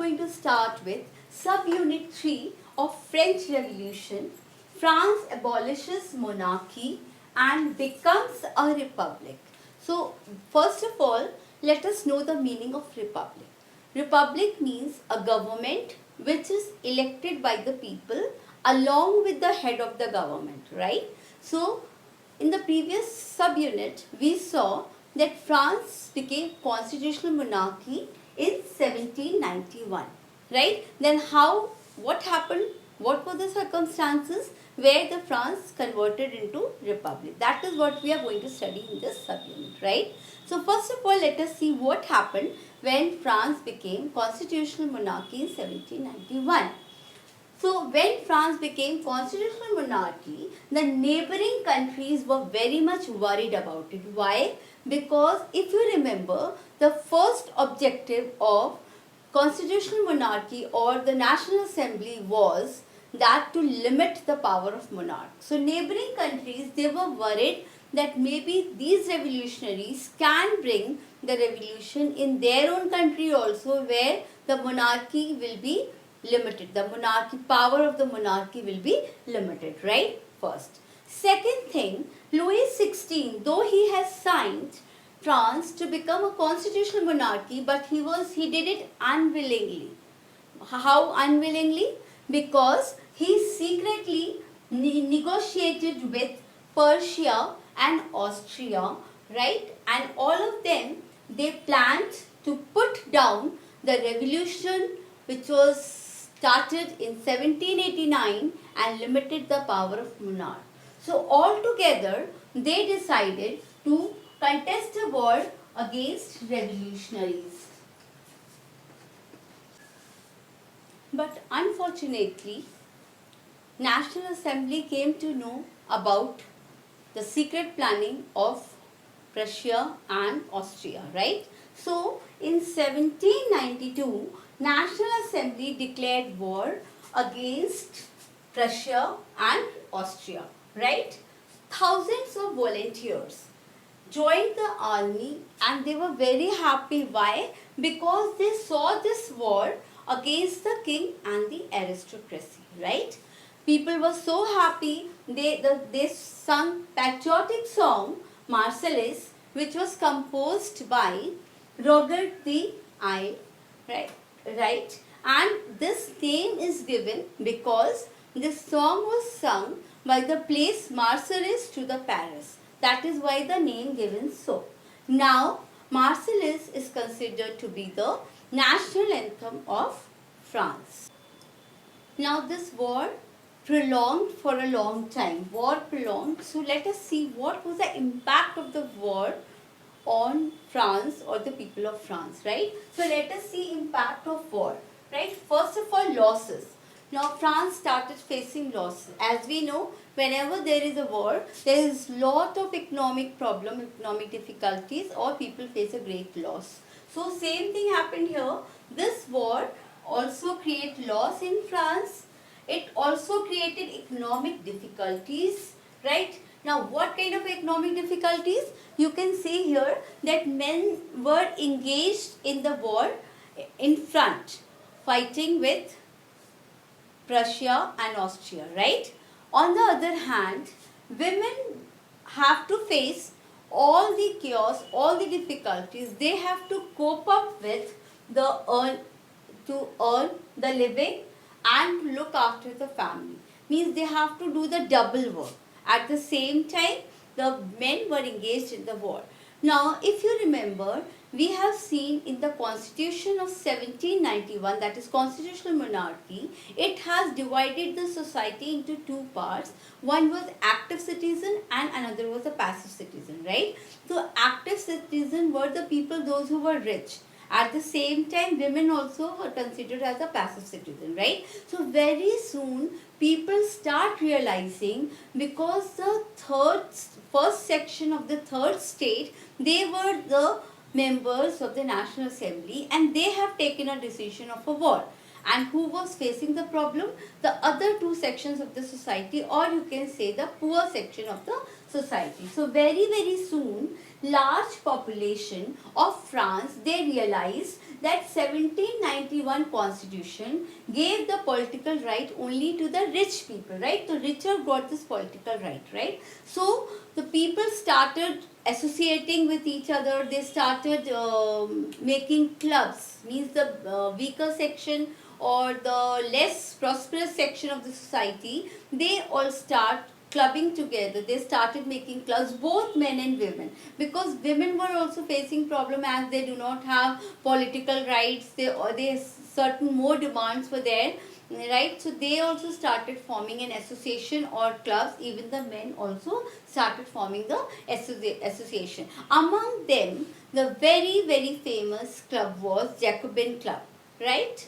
going to start with subunit 3 of French Revolution. France abolishes monarchy and becomes a republic. So, first of all, let us know the meaning of republic. Republic means a government which is elected by the people along with the head of the government, right? So, in the previous subunit, we saw that France became constitutional monarchy in 1791, right? Then what happened? What were the circumstances where the France converted into republic? That is what we are going to study in this subunit, right? So first of all, let us see what happened when France became constitutional monarchy in 1791. So when France became constitutional monarchy, the neighboring countries were very much worried about it. Why? Because if you remember, the first objective of constitutional monarchy or the National Assembly was that to limit the power of monarch. So neighboring countries, they were worried that maybe these revolutionaries can bring the revolution in their own country also, where the monarchy will be limited. The monarchy, power of the monarchy will be limited, right? First. Second thing, Louis XVI, though he has signed France to become a constitutional monarchy, but he did it unwillingly. How unwillingly? Because he secretly negotiated with Persia and Austria, right? And all of them, they planned to put down the revolution which was started in 1789 and limited the power of monarch. So altogether, they decided to contest a war against revolutionaries. But unfortunately, National Assembly came to know about the secret planning of Prussia and Austria, right? So, in 1792, National Assembly declared war against Prussia and Austria, right? Thousands of volunteers joined the army and they were very happy. Why? Because they saw this war against the king and the aristocracy, right? People were so happy, they sung patriotic song, Marseillaise, which was composed by Robert the I, right? And this name is given because this song was sung by the place Marseillaise to the Paris. That is why the name given so. Now, Marseillaise is considered to be the national anthem of France. Now, this war prolonged for a long time. War prolonged. So, let us see what was the impact of the war on France or the people of France, right? So, let us see impact of war, right? First of all, losses. Now, France started facing losses. As we know, whenever there is a war, there is lot of economic problem, economic difficulties, or people face a great loss. So, same thing happened here. This war also created loss in France. It also created economic difficulties, right? Now, what kind of economic difficulties? You can see here that men were engaged in the war in front, fighting with Prussia and Austria, right? On the other hand, women have to face all the chaos, all the difficulties. They have to cope up with to earn the living and to look after the family. Means they have to do the double work. At the same time, the men were engaged in the war. Now, if you remember, we have seen in the Constitution of 1791, that is Constitutional Monarchy, it has divided the society into two parts. One was active citizen and another was a passive citizen, right? So, active citizen were the people, those who were rich. At the same time, women also were considered as a passive citizen, right? So, very soon, people start realizing, because the first section of the third state, they were the members of the National Assembly and they have taken a decision of a war. And who was facing the problem? the other two sections of the society, or you can say the poor section of the society. So very very soon, large population of France, they realized that 1791 constitution gave the political right only to the rich people, right? The richer got this political right? So the people started associating with each other. They started making clubs, means the weaker section or the less prosperous section of the society, they all start clubbing together. They started making clubs, both men and women, because women were also facing problem as they do not have political rights. They certain more demands were there, right? So they also started forming an association or clubs. Even the men also started forming the association. Among them, the very very famous club was Jacobin Club, right?